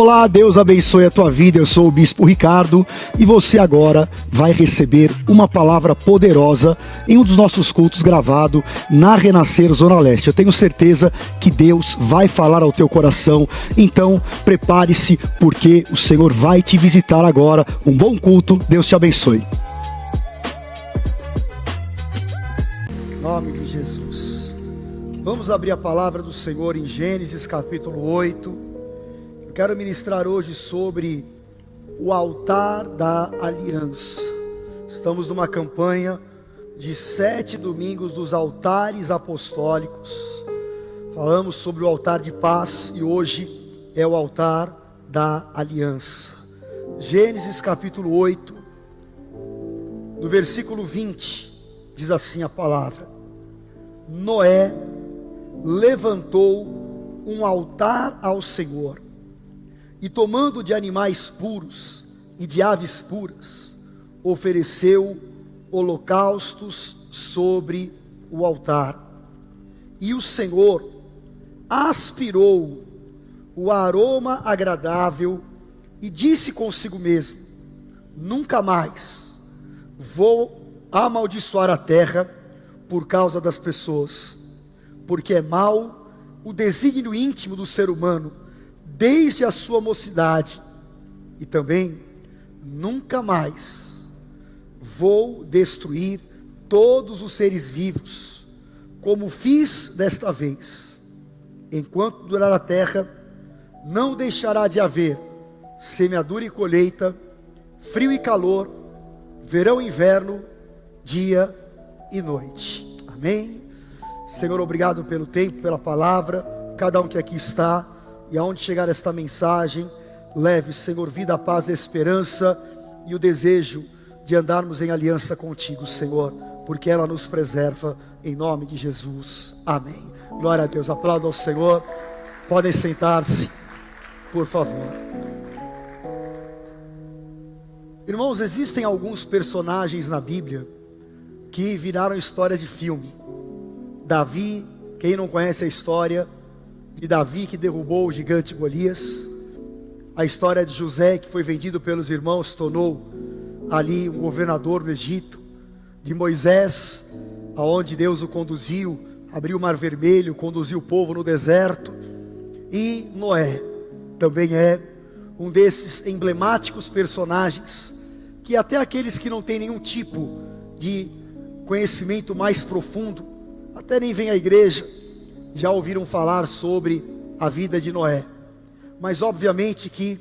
Olá, Deus abençoe a tua vida. Eu sou o Bispo Ricardo e você agora vai receber uma palavra poderosa em um dos nossos cultos gravado na Renascer Zona Leste. Eu tenho certeza que Deus vai falar ao teu coração, então prepare-se porque o Senhor vai te visitar agora. Um bom culto, Deus te abençoe. Em nome de Jesus. Vamos abrir a palavra do Senhor em Gênesis capítulo 8. Eu quero ministrar hoje sobre o altar da aliança. Estamos numa campanha de 7 domingos dos altares apostólicos. Falamos sobre o altar de paz e hoje é o altar da aliança. Gênesis capítulo 8, no versículo 20, diz assim a palavra: Noé levantou um altar ao Senhor, e tomando de animais puros e de aves puras, ofereceu holocaustos sobre o altar. E o Senhor aspirou o aroma agradável e disse consigo mesmo: nunca mais vou amaldiçoar a terra por causa das pessoas, porque é mau o desígnio íntimo do ser humano desde a sua mocidade, e também nunca mais vou destruir todos os seres vivos, como fiz desta vez. Enquanto durar a terra, não deixará de haver semeadura e colheita, frio e calor, verão e inverno, dia e noite. Amém? Senhor, obrigado pelo tempo, pela palavra. Cada um que aqui está, e aonde chegar esta mensagem, leve, Senhor, vida, paz, esperança e o desejo de andarmos em aliança contigo, Senhor, porque ela nos preserva, em nome de Jesus. Amém. Glória a Deus. Aplauda ao Senhor. Podem sentar-se, por favor. Irmãos, existem alguns personagens na Bíblia que viraram histórias de filme. Davi, quem não conhece a história de Davi que derrubou o gigante Golias, a história de José que foi vendido pelos irmãos, se tornou ali um governador no Egito, de Moisés, aonde Deus o conduziu, abriu o mar vermelho, conduziu o povo no deserto, e Noé também é um desses emblemáticos personagens, que até aqueles que não têm nenhum tipo de conhecimento mais profundo, até nem vêm à igreja, já ouviram falar sobre a vida de Noé. Mas obviamente que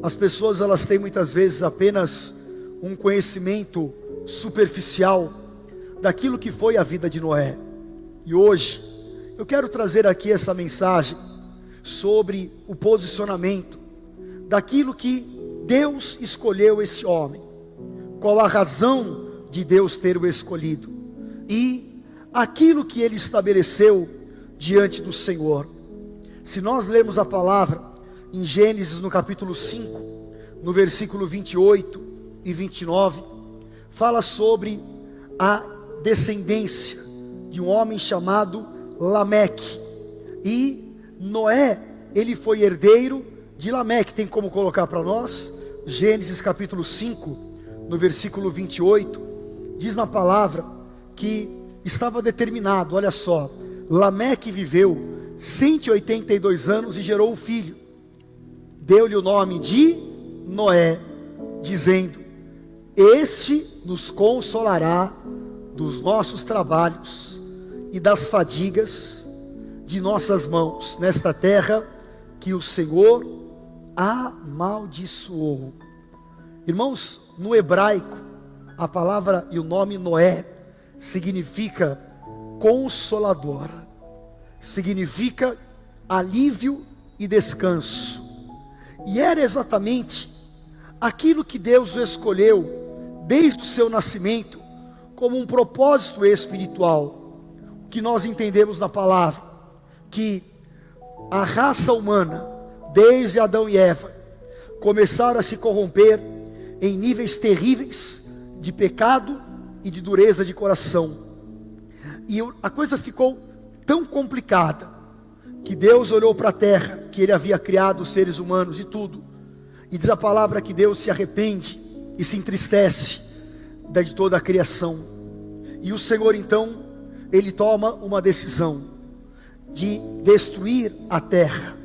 as pessoas, elas têm muitas vezes apenas um conhecimento superficial daquilo que foi a vida de Noé. E hoje eu quero trazer aqui essa mensagem sobre o posicionamento daquilo que Deus escolheu esse homem, qual a razão de Deus ter o escolhido e aquilo que ele estabeleceu diante do Senhor. Se nós lermos a palavra em Gênesis no capítulo 5, no versículo 28 e 29, fala sobre a descendência de um homem chamado Lameque. E Noé, ele foi herdeiro de Lameque. Tem como colocar para nós? Gênesis capítulo 5, no versículo 28, diz na palavra que estava determinado, olha só, Lameque viveu 182 anos e gerou um filho. Deu-lhe o nome de Noé, dizendo: este nos consolará dos nossos trabalhos e das fadigas de nossas mãos, nesta terra que o Senhor amaldiçoou. Irmãos, no hebraico, a palavra e o nome Noé significa consolador, significa alívio e descanso. E era exatamente aquilo que Deus o escolheu desde o seu nascimento como um propósito espiritual. Que nós entendemos na palavra que a raça humana, desde Adão e Eva, começaram a se corromper em níveis terríveis de pecado e de dureza de coração. E a coisa ficou tão complicada que Deus olhou para a terra, que ele havia criado os seres humanos e tudo. E diz a palavra que Deus se arrepende e se entristece de toda a criação. E o Senhor então, ele toma uma decisão de destruir a terra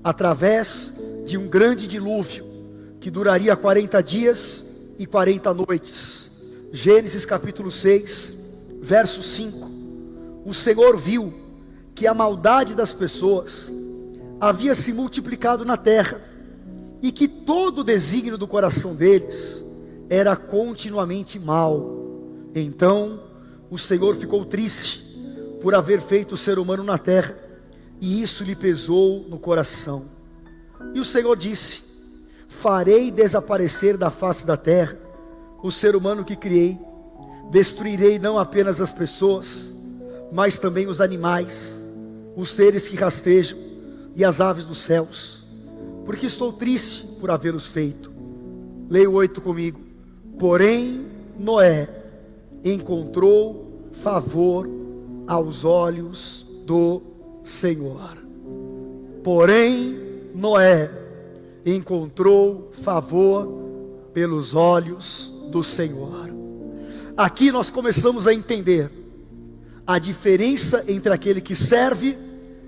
através de um grande dilúvio que duraria 40 dias e 40 noites. Gênesis capítulo 6, verso 5. O Senhor viu que a maldade das pessoas havia se multiplicado na terra, e que todo o desígnio do coração deles era continuamente mal. Então o Senhor ficou triste por haver feito o ser humano na terra, e isso lhe pesou no coração. E o Senhor disse: farei desaparecer da face da terra o ser humano que criei. Destruirei não apenas as pessoas, mas também os animais, os seres que rastejam e as aves dos céus, porque estou triste por havê-los feito. Leia o 8 comigo. Porém Noé encontrou favor aos olhos do Senhor. Porém Noé encontrou favor pelos olhos do Senhor. Aqui nós começamos a entender a diferença entre aquele que serve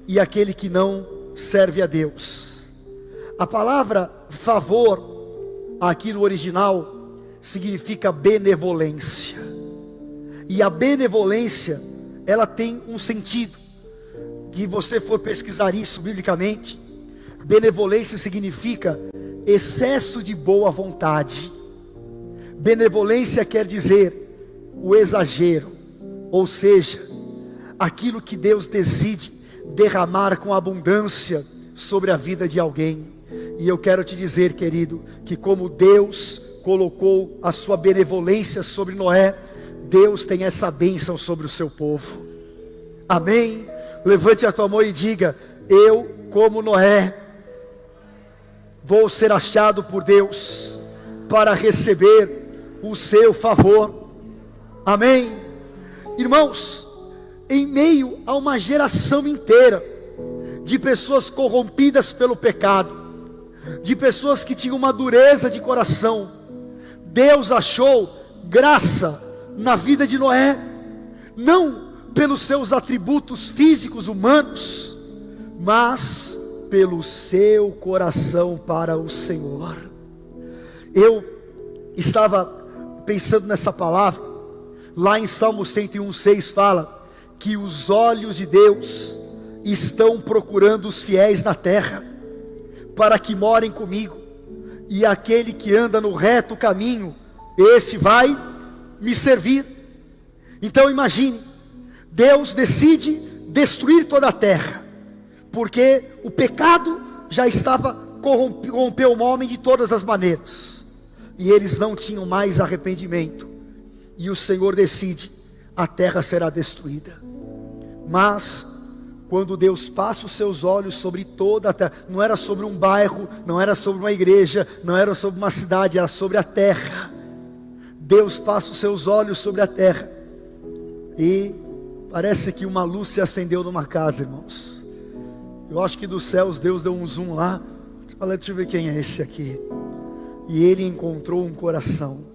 e aquele que não serve a Deus. A palavra favor aqui no original significa benevolência. E a benevolência, ela tem um sentido. Que você for pesquisar isso biblicamente, benevolência significa excesso de boa vontade. Benevolência quer dizer o exagero, ou seja, aquilo que Deus decide derramar com abundância sobre a vida de alguém. E eu quero te dizer, querido, que como Deus colocou a sua benevolência sobre Noé, Deus tem essa bênção sobre o seu povo. Amém? Levante a tua mão e diga: eu, como Noé, vou ser achado por Deus para receber o seu favor. Amém? Irmãos, em meio a uma geração inteira de pessoas corrompidas pelo pecado, de pessoas que tinham uma dureza de coração, Deus achou graça na vida de Noé, não pelos seus atributos físicos humanos, mas pelo seu coração para o Senhor. Eu estava pensando nessa palavra, lá em Salmo 101:6 fala que os olhos de Deus estão procurando os fiéis na terra, para que morem comigo, e aquele que anda no reto caminho, esse vai me servir. Então imagine, Deus decide destruir toda a terra, porque o pecado já estava corrompeu o homem de todas as maneiras, e eles não tinham mais arrependimento, e o Senhor decide, a terra será destruída. Mas quando Deus passa os seus olhos sobre toda a terra, não era sobre um bairro, não era sobre uma igreja, não era sobre uma cidade, era sobre a terra. Deus passa os seus olhos sobre a terra, e parece que uma luz se acendeu numa casa, irmãos. Eu acho que dos céus Deus deu um zoom lá. Falei, deixa eu ver quem é esse aqui. E ele encontrou um coração.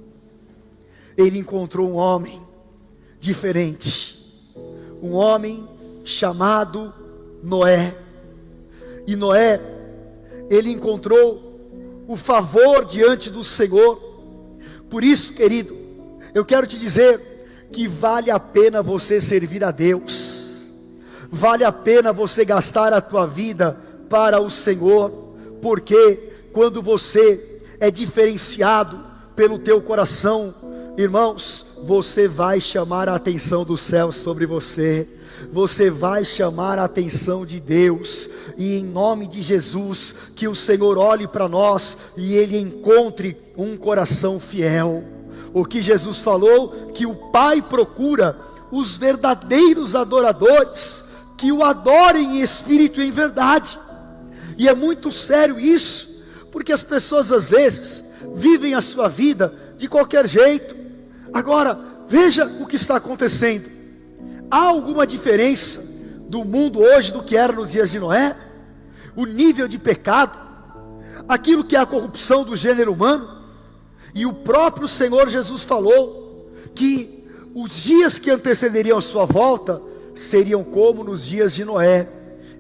Ele encontrou um homem diferente. Um homem chamado Noé. E Noé, ele encontrou o favor diante do Senhor. Por isso, querido, eu quero te dizer que vale a pena você servir a Deus. Vale a pena você gastar a tua vida para o Senhor, porque quando você é diferenciado pelo teu coração, irmãos, você vai chamar a atenção do céu sobre você. Você vai chamar a atenção de Deus, e em nome de Jesus, que o Senhor olhe para nós e Ele encontre um coração fiel. O que Jesus falou, que o Pai procura os verdadeiros adoradores, que o adorem em espírito e em verdade. E é muito sério isso, porque as pessoas às vezes vivem a sua vida de qualquer jeito. Agora, veja o que está acontecendo. Há alguma diferença do mundo hoje do que era nos dias de Noé? o nível de pecado, aquilo que é a corrupção do gênero humano. E o próprio Senhor Jesus falou que os dias que antecederiam a sua volta seriam como nos dias de Noé,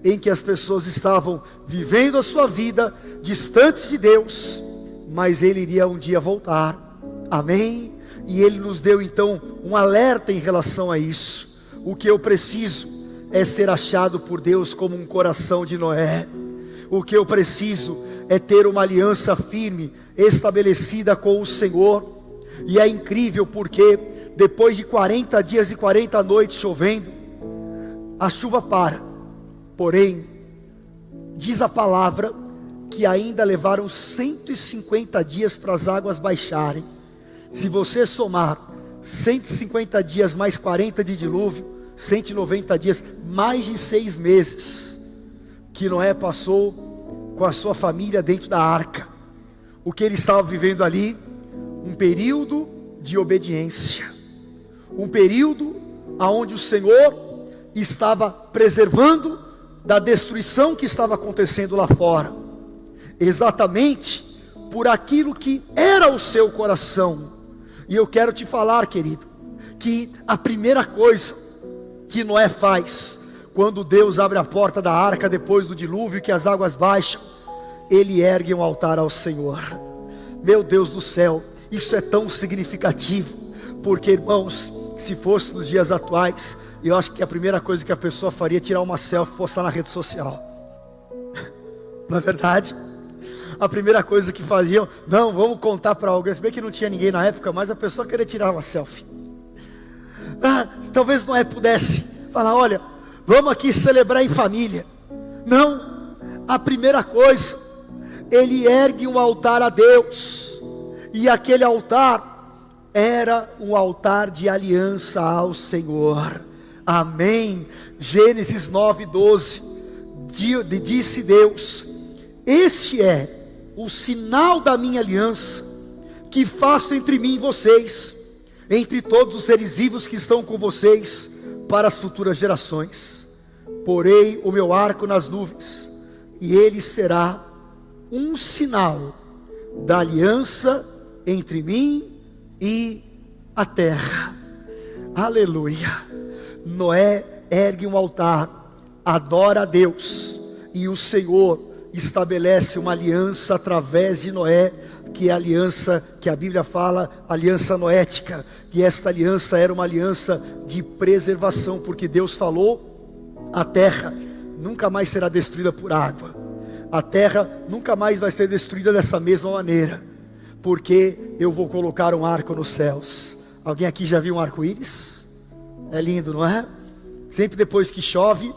em que as pessoas estavam vivendo a sua vida distantes de Deus, mas Ele iria um dia voltar. Amém? E Ele nos deu então um alerta em relação a isso. O que eu preciso é ser achado por Deus como um coração de Noé. O que eu preciso é ter uma aliança firme, estabelecida com o Senhor. E é incrível porque depois de 40 dias e 40 noites chovendo, a chuva para. Porém, diz a palavra que ainda levaram 150 dias para as águas baixarem. Se você somar 150 dias mais 40 de dilúvio, 190 dias, mais de 6 meses que Noé passou com a sua família dentro da arca. O que ele estava vivendo ali? Um período de obediência, um período onde o Senhor estava preservando da destruição que estava acontecendo lá fora, exatamente por aquilo que era o seu coração. E eu quero te falar, querido, que a primeira coisa que Noé faz, quando Deus abre a porta da arca depois do dilúvio, que as águas baixam, ele ergue um altar ao Senhor. Meu Deus do céu, isso é tão significativo, porque irmãos, se fosse nos dias atuais, eu acho que a primeira coisa que a pessoa faria é tirar uma selfie e postar na rede social. Não é verdade? A primeira coisa que faziam, não, vamos contar para alguém, se bem que não tinha ninguém na época, mas a pessoa queria tirar uma selfie. Talvez Noé pudesse falar, olha, vamos aqui celebrar em família. Não, a primeira coisa, ele ergue um altar a Deus, e aquele altar era um altar de aliança ao Senhor. Amém? Gênesis 9:12, disse Deus: este é o sinal da minha aliança, que faço entre mim e vocês, entre todos os seres vivos que estão com vocês, para as futuras gerações. Porei o meu arco nas nuvens, e ele será um sinal da aliança entre mim e a terra. Aleluia. Noé ergue um altar, adora a Deus, e o Senhor estabelece uma aliança através de Noé, que é a aliança que a Bíblia fala, aliança noética. E esta aliança era uma aliança de preservação, porque Deus falou: a terra nunca mais será destruída por água, a terra nunca mais vai ser destruída dessa mesma maneira, porque eu vou colocar um arco nos céus. Alguém aqui já viu um arco-íris? É lindo, não é? Sempre depois que chove,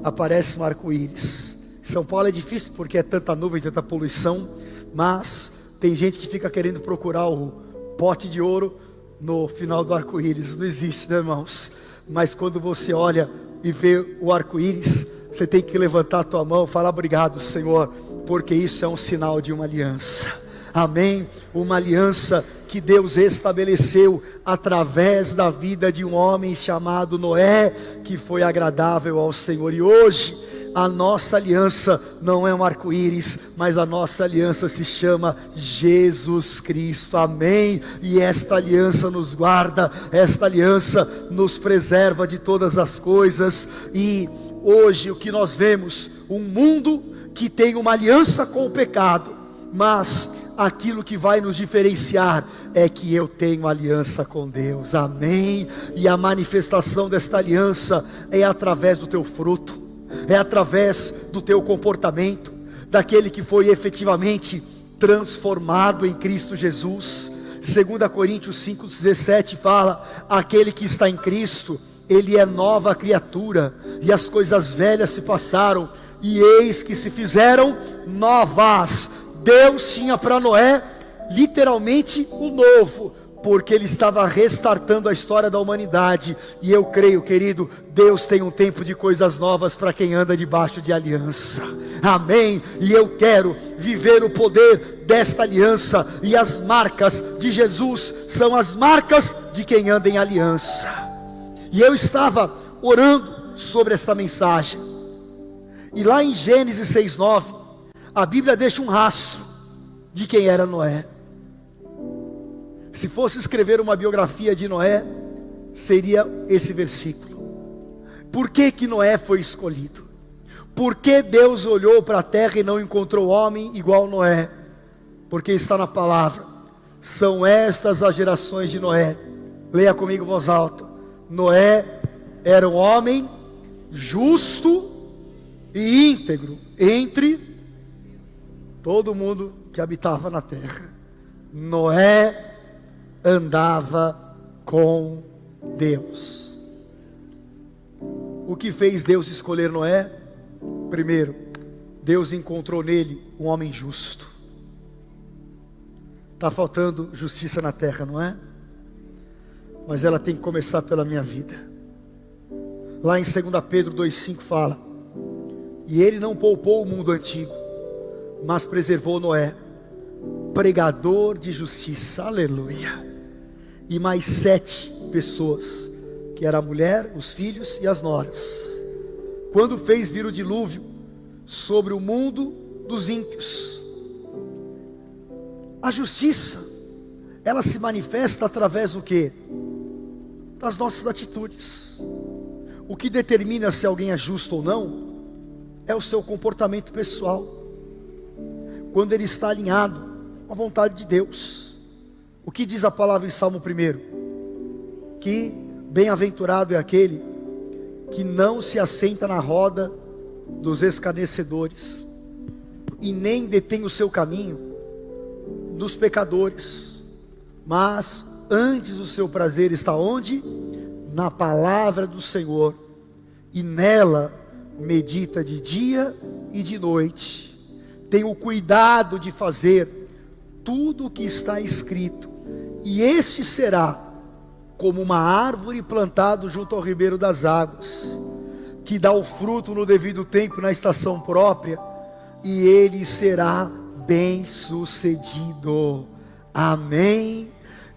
aparece um arco-íris. São Paulo é difícil porque é tanta nuvem, tanta poluição, mas tem gente que fica querendo procurar o pote de ouro no final do arco-íris. Não existe, né, irmãos? Mas quando você olha e vê o arco-íris, você tem que levantar a tua mão e falar: obrigado, Senhor, porque isso é um sinal de uma aliança. Amém? Uma aliança que Deus estabeleceu através da vida de um homem chamado Noé, que foi agradável ao Senhor. E hoje a nossa aliança não é um arco-íris, mas a nossa aliança se chama Jesus Cristo. Amém? E esta aliança nos guarda, esta aliança nos preserva de todas as coisas. E hoje o que nós vemos, um mundo que tem uma aliança com o pecado, mas aquilo que vai nos diferenciar é que eu tenho aliança com Deus. Amém? E a manifestação desta aliança é através do teu fruto, é através do teu comportamento, daquele que foi efetivamente transformado em Cristo Jesus. 2 Coríntios 5,17 fala: aquele que está em Cristo, ele é nova criatura, e as coisas velhas se passaram, e eis que se fizeram novas. Deus tinha para Noé literalmente o novo, porque Ele estava restartando a história da humanidade. E eu creio, querido, Deus tem um tempo de coisas novas para quem anda debaixo de aliança. Amém? E eu quero viver o poder desta aliança, e as marcas de Jesus são as marcas de quem anda em aliança. E eu estava orando sobre esta mensagem, E lá em Gênesis 6:9, a Bíblia deixa um rastro de quem era Noé. Se fosse escrever uma biografia de Noé, seria esse versículo. Por que que Noé foi escolhido? Por que Deus olhou para a terra e não encontrou homem igual Noé? Porque está na palavra: são estas as gerações de Noé. Leia comigo em voz alta. Noé era um homem justo e íntegro entre todo mundo que habitava na terra. Noé andava com Deus. O que fez Deus escolher Noé? Primeiro, Deus encontrou nele um homem justo. Está faltando justiça na terra, não é? Mas ela tem que começar pela minha vida. Lá em 2 Pedro 2,5 fala: e ele não poupou o mundo antigo, mas preservou Noé, pregador de justiça, aleluia, e mais 7 pessoas, que era a mulher, os filhos e as noras, quando fez vir o dilúvio sobre o mundo dos ímpios. A justiça, ela se manifesta através do quê? Das nossas atitudes. O que determina se alguém é justo ou não é o seu comportamento pessoal, quando ele está alinhado com a vontade de Deus. O que diz a palavra em Salmo 1? Que bem-aventurado é aquele que não se assenta na roda dos escarnecedores, e nem detém o seu caminho dos pecadores, mas antes o seu prazer está onde? Na palavra do Senhor, e nela medita de dia e de noite. Tem o cuidado de fazer tudo o que está escrito, e este será como uma árvore plantada junto ao ribeiro das águas, que dá o fruto no devido tempo, na estação própria, e ele será bem sucedido. Amém?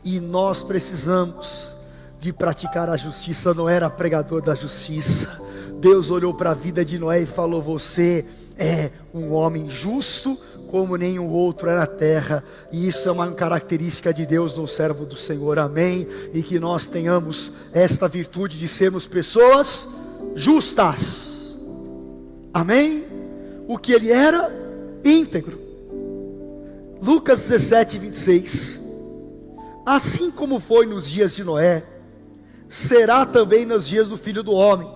E nós precisamos de praticar a justiça. Noé era pregador da justiça. Deus olhou para a vida de Noé e falou: você é um homem justo como nenhum outro é na terra. E isso é uma característica de Deus no servo do Senhor. Amém? E que nós tenhamos esta virtude de sermos pessoas justas. Amém? O que ele era? Íntegro. Lucas 17:26. Assim como foi nos dias de Noé, será também nos dias do Filho do Homem.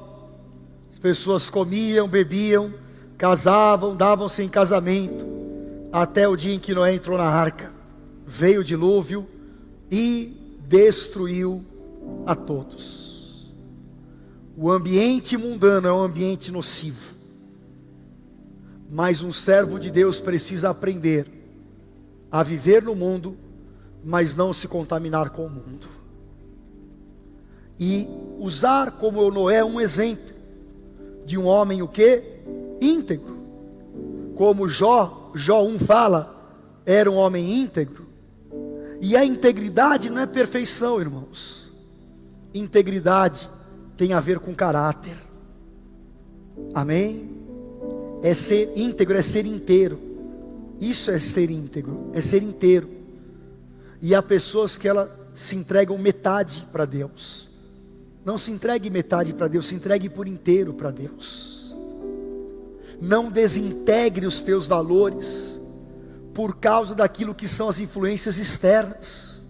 As pessoas comiam, bebiam, casavam, davam-se em casamento, até o dia em que Noé entrou na arca. Veio o dilúvio e destruiu a todos. O ambiente mundano é um ambiente nocivo, mas um servo de Deus precisa aprender a viver no mundo, mas não se contaminar com o mundo, e usar como Noé um exemplo de um homem o quê? Íntegro. Como Jó 1 fala, era um homem íntegro. E a integridade não é perfeição, irmãos. Integridade tem a ver com caráter. Amém? É ser íntegro, é ser inteiro. Isso é ser íntegro, é ser inteiro. E há pessoas que elas se entregam metade para Deus. Não se entregue metade para Deus, se entregue por inteiro para Deus. Não desintegre os teus valores por causa daquilo que são as influências externas,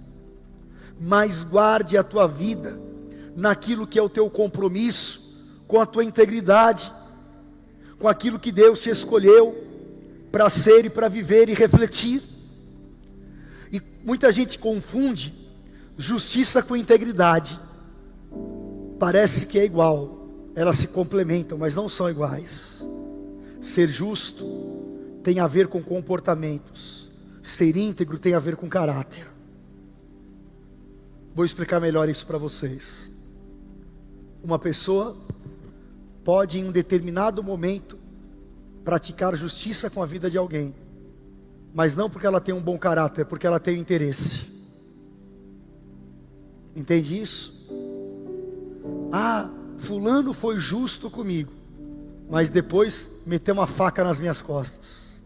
mas guarde a tua vida naquilo que é o teu compromisso com a tua integridade, com aquilo que Deus te escolheu para ser e para viver e refletir. E muita gente confunde justiça com integridade. Parece que é igual, elas se complementam, mas não são iguais. Ser justo tem a ver com comportamentos, ser íntegro tem a ver com caráter. Vou explicar melhor isso para vocês. Uma pessoa pode em um determinado momento praticar justiça com a vida de alguém, mas não porque ela tem um bom caráter, porque ela tem interesse. Entende isso? Ah, fulano foi justo comigo, mas depois meteu uma faca nas minhas costas.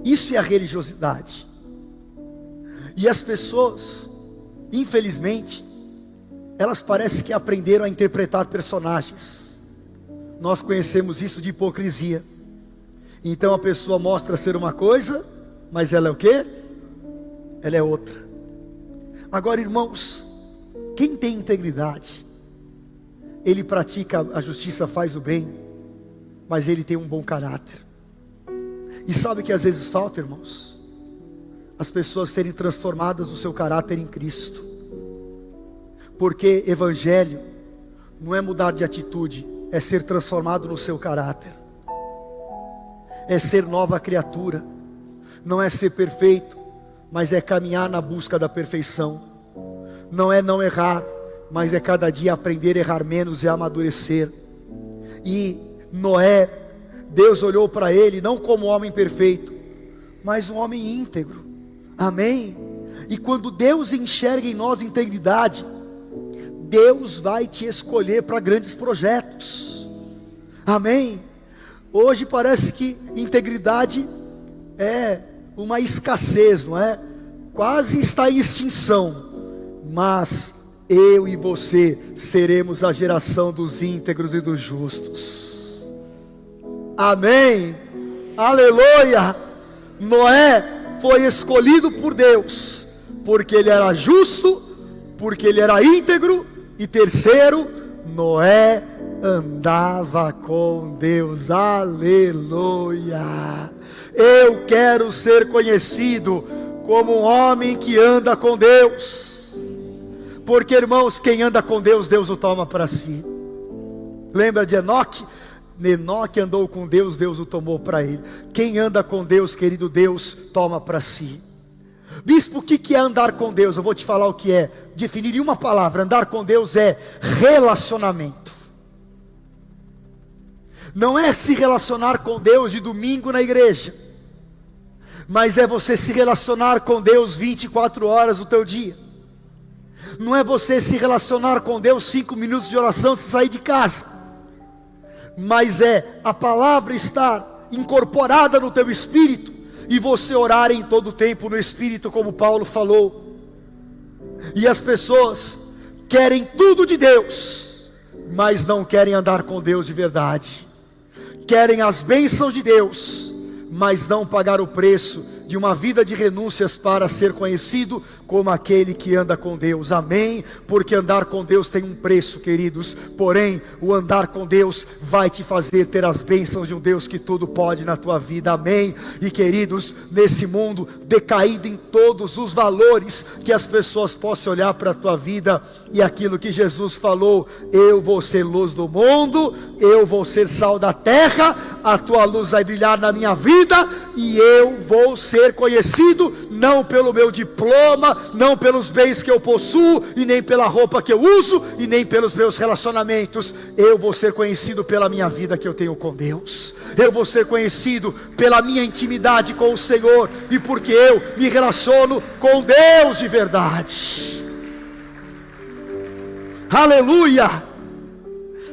Isso é a religiosidade. E as pessoas, infelizmente, elas parecem que aprenderam a interpretar personagens. Nós conhecemos isso de hipocrisia. Então a pessoa mostra ser uma coisa, mas ela é o quê? Ela é outra. Agora, irmãos, quem tem integridade, ele pratica a justiça, faz o bem, mas ele tem um bom caráter. E sabe o que às vezes falta, irmãos? As pessoas serem transformadas no seu caráter em Cristo. Porque evangelho não é mudar de atitude, é ser transformado no seu caráter, é ser nova criatura. Não é ser perfeito, mas é caminhar na busca da perfeição. Não é não errar, mas é cada dia aprender a errar menos e a amadurecer. E Noé, Deus olhou para ele não como um homem perfeito, mas um homem íntegro. Amém? E quando Deus enxerga em nós integridade, Deus vai te escolher para grandes projetos. Amém? Hoje parece que integridade é uma escassez, não é? Quase está em extinção. Mas eu e você seremos a geração dos íntegros e dos justos. Amém? Aleluia! Noé foi escolhido por Deus, porque ele era justo, porque ele era íntegro. E terceiro, Noé andava com Deus. Aleluia! Eu quero ser conhecido como um homem que anda com Deus. Porque, irmãos, quem anda com Deus, Deus o toma para si. Lembra de Enoque? Enoque andou com Deus, Deus o tomou para ele. Quem anda com Deus, querido, Deus toma para si. Bispo, o que é andar com Deus? Eu vou te falar o que é. Definir em uma palavra: andar com Deus é relacionamento. Não é se relacionar com Deus de domingo na igreja, mas é você se relacionar com Deus 24 horas do teu dia. Não é você se relacionar com Deus 5 minutos de oração antes de sair de casa, mas é a palavra estar incorporada no teu espírito, e você orar em todo o tempo no espírito, como Paulo falou. E as pessoas querem tudo de Deus, mas não querem andar com Deus de verdade. Querem as bênçãos de Deus, mas não pagar o preço de uma vida de renúncias para ser conhecido como aquele que anda com Deus. Amém? Porque andar com Deus tem um preço, queridos. Porém, o andar com Deus vai te fazer ter as bênçãos de um Deus que tudo pode na tua vida. Amém? E queridos, nesse mundo decaído em todos os valores, que as pessoas possam olhar para a tua vida e aquilo que Jesus falou: eu vou ser luz do mundo, eu vou ser sal da terra, a tua luz vai brilhar na minha vida, e eu vou ser conhecido não pelo meu diploma, não pelos bens que eu possuo, e nem pela roupa que eu uso, e nem pelos meus relacionamentos. Eu vou ser conhecido pela minha vida que eu tenho com Deus. Eu vou ser conhecido pela minha intimidade com o Senhor, e porque eu me relaciono com Deus de verdade. Aleluia!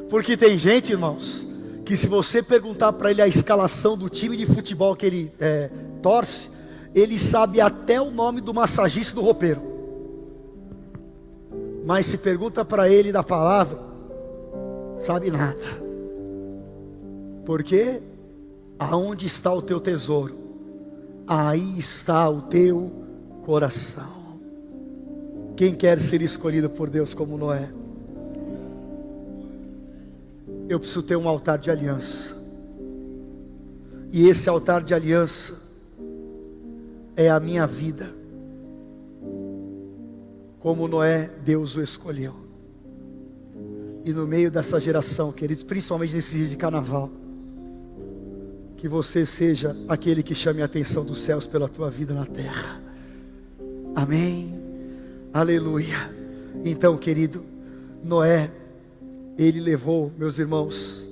Porque tem gente, irmãos, que se você perguntar para ele a escalação do time de futebol que ele torce, ele sabe até o nome do massagista e do roupeiro. Mas se pergunta para ele da palavra, sabe nada. Porque aonde está o teu tesouro, aí está o teu coração. Quem quer ser escolhido por Deus como Noé? Eu preciso ter um altar de aliança. E esse altar de aliança é a minha vida. Como Noé, Deus o escolheu. E no meio dessa geração, queridos, principalmente nesses dias de carnaval, que você seja aquele que chame a atenção dos céus pela tua vida na terra. Amém? Aleluia. Então, querido, Noé, ele levou, meus irmãos,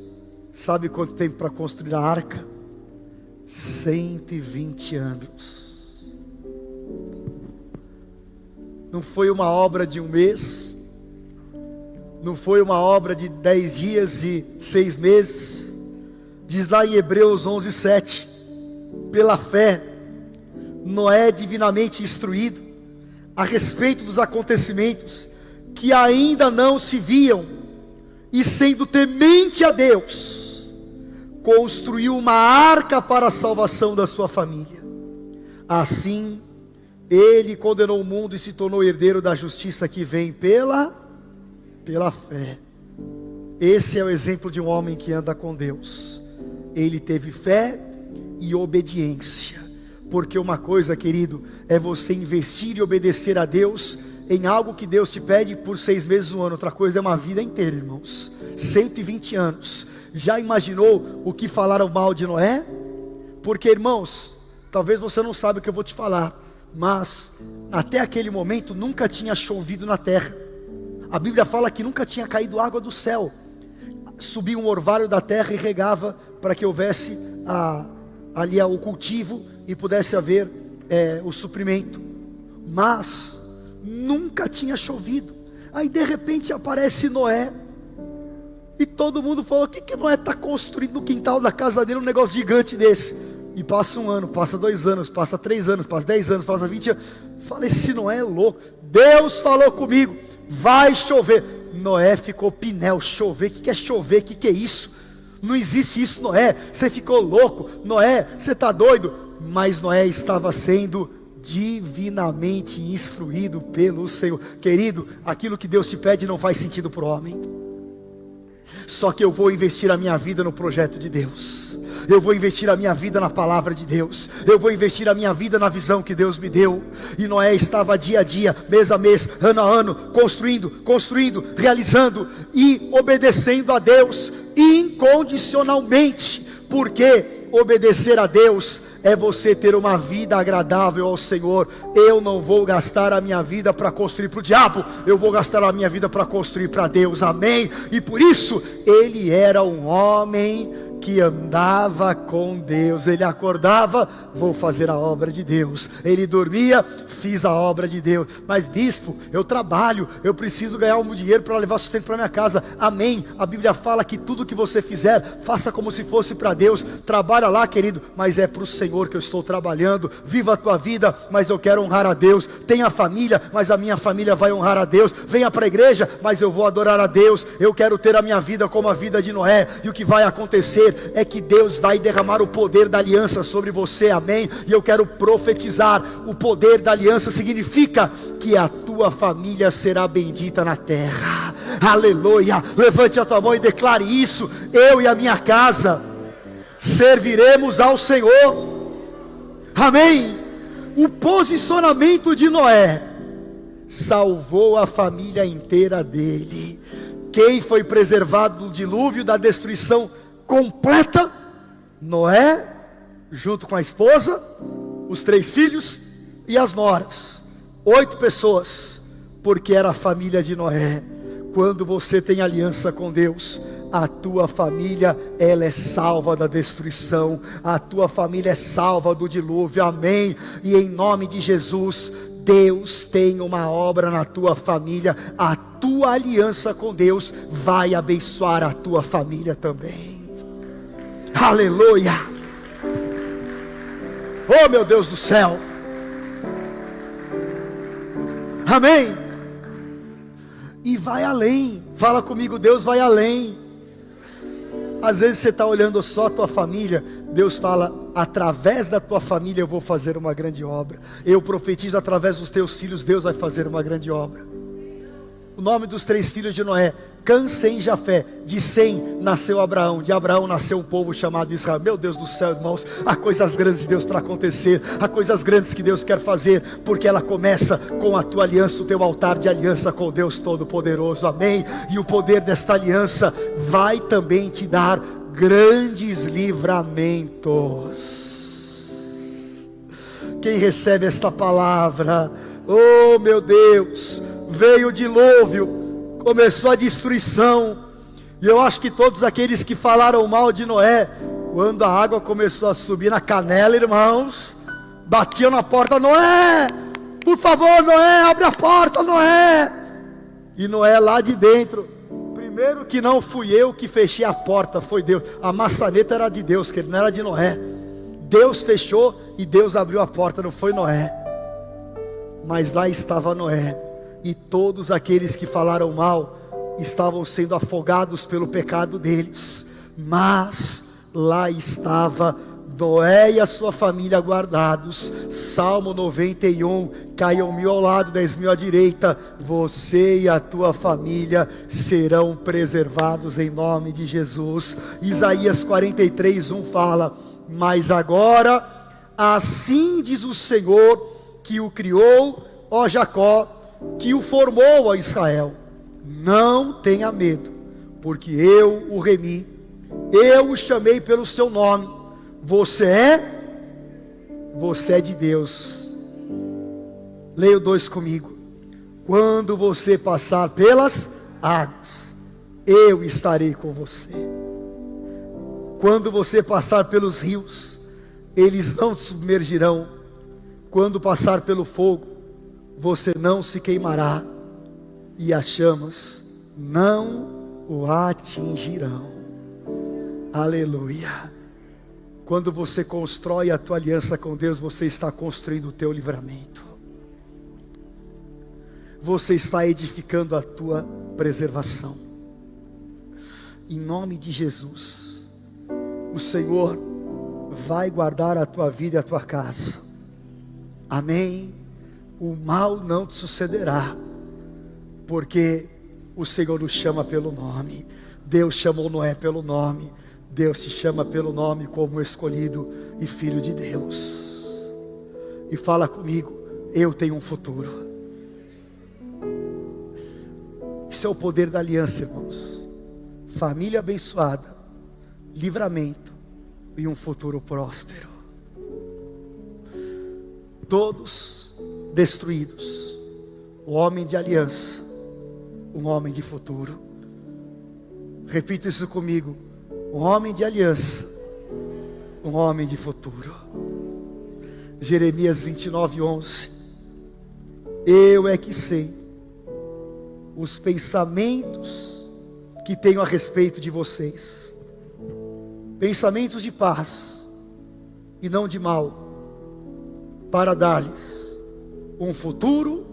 sabe quanto tempo para construir a arca? 120 anos. Não foi uma obra de um mês, não foi uma obra de 10 dias e 6 meses. Diz lá em Hebreus 11:7, pela fé, Noé, divinamente instruído a respeito dos acontecimentos que ainda não se viam, e sendo temente a Deus, construiu uma arca para a salvação da sua família. Assim, ele condenou o mundo e se tornou herdeiro da justiça que vem pela fé. Esse é o exemplo de um homem que anda com Deus. Ele teve fé e obediência. Porque uma coisa, querido, é você investir e obedecer a Deus em algo que Deus te pede por 6 meses, um ano. Outra coisa é uma vida inteira, irmãos. 120 anos. Já imaginou o que falaram mal de Noé? Porque, irmãos, talvez você não saiba o que eu vou te falar, mas até aquele momento nunca tinha chovido na terra. A Bíblia fala que nunca tinha caído água do céu. Subia um orvalho da terra e regava para que houvesse ali o cultivo e pudesse haver o suprimento. Mas nunca tinha chovido. Aí de repente aparece Noé, e todo mundo falou: o que Noé está construindo no quintal da casa dele, um negócio gigante desse? E passa 1 ano, passa 2 anos, passa 3 anos, passa 10 anos, passa 20 anos. Falei: esse Noé é louco. Deus falou comigo, vai chover. Noé ficou pinel. Chover, o que é chover? O que é isso? Não existe isso, Noé, você ficou louco. Noé, você está doido? Mas Noé estava sendo divinamente instruído pelo Senhor. Querido, aquilo que Deus te pede não faz sentido para o homem. Só que eu vou investir a minha vida no projeto de Deus. Eu vou investir a minha vida na palavra de Deus. Eu vou investir a minha vida na visão que Deus me deu. E Noé estava dia a dia, mês a mês, ano a ano, construindo, realizando e obedecendo a Deus incondicionalmente. Porque obedecer a Deus é você ter uma vida agradável ao Senhor. Eu não vou gastar a minha vida para construir para o diabo, eu vou gastar a minha vida para construir para Deus, amém? E por isso, ele era um homem que andava com Deus. Ele acordava, vou fazer a obra de Deus. Ele dormia, fiz a obra de Deus. Mas bispo, eu trabalho, eu preciso ganhar um dinheiro para levar sustento para minha casa, amém? A Bíblia fala que tudo que você fizer, faça como se fosse para Deus. Trabalha lá, querido, mas é para o Senhor que eu estou trabalhando. Viva a tua vida, mas eu quero honrar a Deus. Tenha família, mas a minha família vai honrar a Deus. Venha para a igreja, mas eu vou adorar a Deus. Eu quero ter a minha vida como a vida de Noé. E o que vai acontecer é que Deus vai derramar o poder da aliança sobre você, amém? E eu quero profetizar: o poder da aliança significa que a tua família será bendita na terra, aleluia. Levante a tua mão e declare isso: eu e a minha casa serviremos ao Senhor, amém? O posicionamento de Noé salvou a família inteira dele. Quem foi preservado do dilúvio, da destruição completa? Noé, junto com a esposa, os 3 filhos e as noras. 8 pessoas, porque era a família de Noé. Quando você tem aliança com Deus, a tua família, ela é salva da destruição, a tua família é salva do dilúvio, amém? E em nome de Jesus, Deus tem uma obra na tua família. A tua aliança com Deus vai abençoar a tua família também, aleluia. Oh meu Deus do céu, amém? E vai além. Fala comigo: Deus vai além. Às vezes você está olhando só a tua família. Deus fala: através da tua família eu vou fazer uma grande obra. Eu profetizo: através dos teus filhos Deus vai fazer uma grande obra. O nome dos 3 filhos de Noé: Cã, Sem e Jafé. De Sem nasceu Abraão, de Abraão nasceu um povo chamado Israel. Meu Deus do céu, irmãos, há coisas grandes de Deus para acontecer, há coisas grandes que Deus quer fazer, porque ela começa com a tua aliança, o teu altar de aliança com Deus Todo-Poderoso, amém? E o poder desta aliança vai também te dar grandes livramentos. Quem recebe esta palavra? Oh meu Deus, veio o dilúvio, começou a destruição, e eu acho que todos aqueles que falaram mal de Noé, quando a água começou a subir na canela, irmãos, batiam na porta: Noé, por favor, Noé, abre a porta, Noé. E Noé lá de dentro: Primeiro que não fui eu que fechei a porta, foi Deus. A maçaneta era de Deus, que não era de Noé. Deus fechou e Deus abriu a porta, não foi Noé. Mas lá estava Noé, e todos aqueles que falaram mal estavam sendo afogados pelo pecado deles. Mas lá estava Noé e a sua família guardados. Salmo 91, caiam 1000 ao lado, 10.000 à direita. Você e a tua família serão preservados em nome de Jesus. Isaías 43:1 fala: mas agora, assim diz o Senhor, que o criou, ó Jacó, que o formou, ó Israel: não tenha medo, porque eu o remi, eu o chamei pelo seu nome. Você é de Deus. Leia o 2 comigo. Quando você passar pelas águas, eu estarei com você. Quando você passar pelos rios, eles não te submergirão. Quando passar pelo fogo, você não se queimará, e as chamas não o atingirão. Aleluia. Quando você constrói a tua aliança com Deus, você está construindo o teu livramento. Você está edificando a tua preservação. Em nome de Jesus, o Senhor vai guardar a tua vida e a tua casa. Amém. O mal não te sucederá, porque o Senhor nos chama pelo nome. Deus chamou Noé pelo nome. Deus te chama pelo nome como escolhido e filho de Deus. E fala comigo: eu tenho um futuro. Isso é o poder da aliança, irmãos. Família abençoada, livramento e um futuro próspero. Todos destruídos, o homem de aliança, um homem de futuro. Repita isso comigo: um homem de aliança, um homem de futuro. Jeremias 29:11. Eu é que sei os pensamentos que tenho a respeito de vocês, pensamentos de paz e não de mal, para dar-lhes um futuro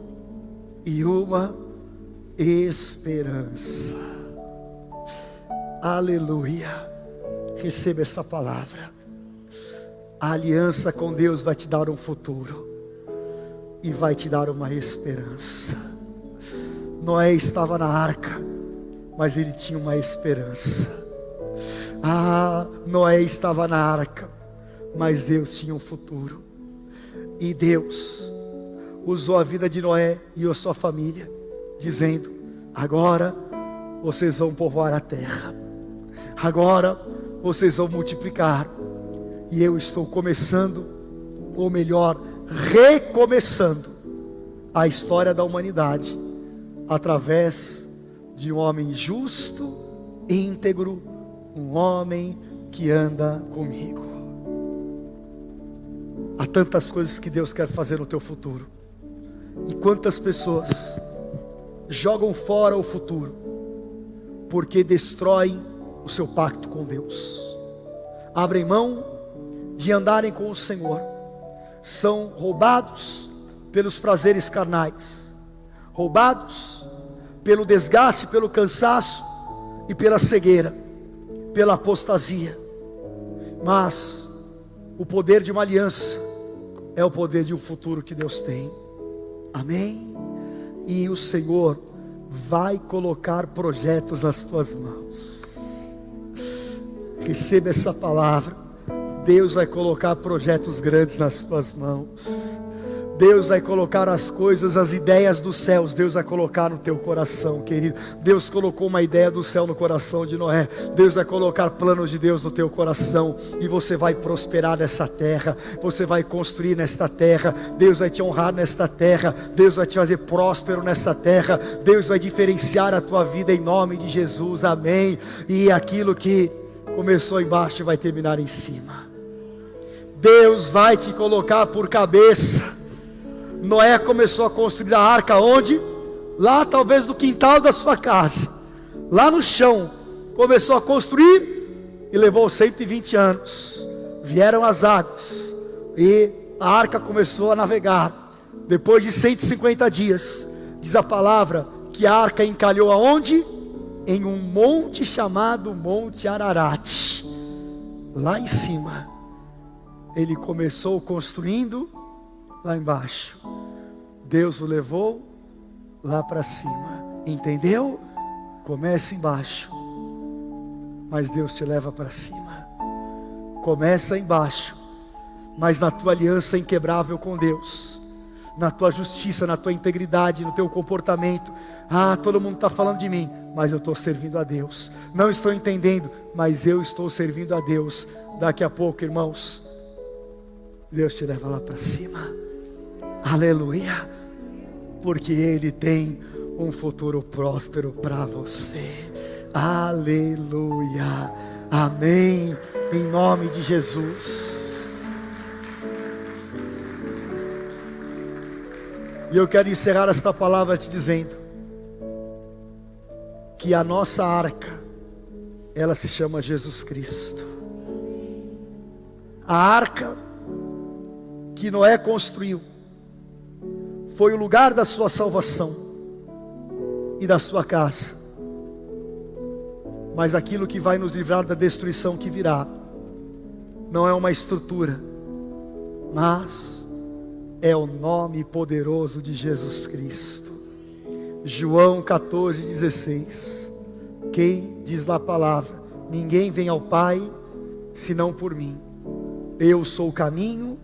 e uma esperança. Aleluia. Receba essa palavra. A aliança com Deus vai te dar um futuro e vai te dar uma esperança. Noé estava na arca, mas ele tinha uma esperança. Noé estava na arca, mas Deus tinha um futuro. E Deus usou a vida de Noé e a sua família, dizendo: agora vocês vão povoar a terra, agora vocês vão multiplicar. E eu estou começando, ou melhor, recomeçando a história da humanidade, através de um homem justo, íntegro, um homem que anda comigo. Há tantas coisas que Deus quer fazer no teu futuro, e quantas pessoas jogam fora o futuro, porque destroem o seu pacto com Deus, abrem mão de andarem com o Senhor, são roubados pelos prazeres carnais, roubados pelo desgaste, pelo cansaço e pela cegueira, pela apostasia. Mas o poder de uma aliança é o poder de um futuro que Deus tem. Amém? E o Senhor vai colocar projetos nas tuas mãos. Receba essa palavra. Deus vai colocar projetos grandes nas tuas mãos. Deus vai colocar as coisas, as ideias dos céus, Deus vai colocar no teu coração, querido. Deus colocou uma ideia do céu no coração de Noé. Deus vai colocar planos de Deus no teu coração, e você vai prosperar nessa terra, você vai construir nesta terra, Deus vai te honrar nesta terra, Deus vai te fazer próspero nesta terra, Deus vai diferenciar a tua vida em nome de Jesus, amém. E aquilo que começou embaixo vai terminar em cima. Deus vai te colocar por cabeça. Noé começou a construir a arca onde? Lá talvez no quintal da sua casa. lá no chão, começou a construir e levou 120 anos. Vieram as águas e a arca começou a navegar. Depois de 150 dias, diz a palavra que a arca encalhou aonde? Em um monte chamado Monte Ararat. Lá em cima, ele começou construindo lá embaixo. Deus o levou lá para cima. Entendeu? Começa embaixo, mas Deus te leva para cima. Começa embaixo, mas na tua aliança inquebrável com Deus, na tua justiça, na tua integridade, no teu comportamento. Todo mundo está falando de mim, mas eu estou servindo a Deus. Não estou entendendo, mas eu estou servindo a Deus. Daqui a pouco, irmãos, Deus te leva lá para cima. Aleluia. Porque Ele tem um futuro próspero para você. Aleluia. Amém. Em nome de Jesus. E eu quero encerrar esta palavra te dizendo que a nossa arca, ela se chama Jesus Cristo. A arca que Noé construiu foi o lugar da sua salvação e da sua casa. Mas aquilo que vai nos livrar da destruição que virá não é uma estrutura, mas é o nome poderoso de Jesus Cristo. João 14,16. Quem diz lá a palavra: ninguém vem ao Pai senão por mim. Eu sou o caminho,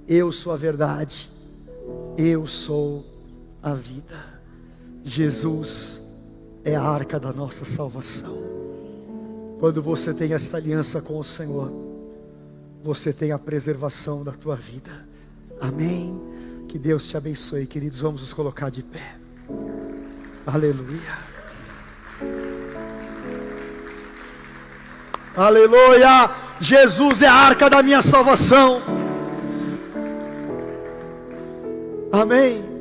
eu sou a verdade, eu sou a vida. Jesus é a arca da nossa salvação. Quando você tem esta aliança com o Senhor, você tem a preservação da tua vida. Amém? Que Deus te abençoe, queridos. Vamos nos colocar de pé. Aleluia. Aleluia. Jesus é a arca da minha salvação. Amém.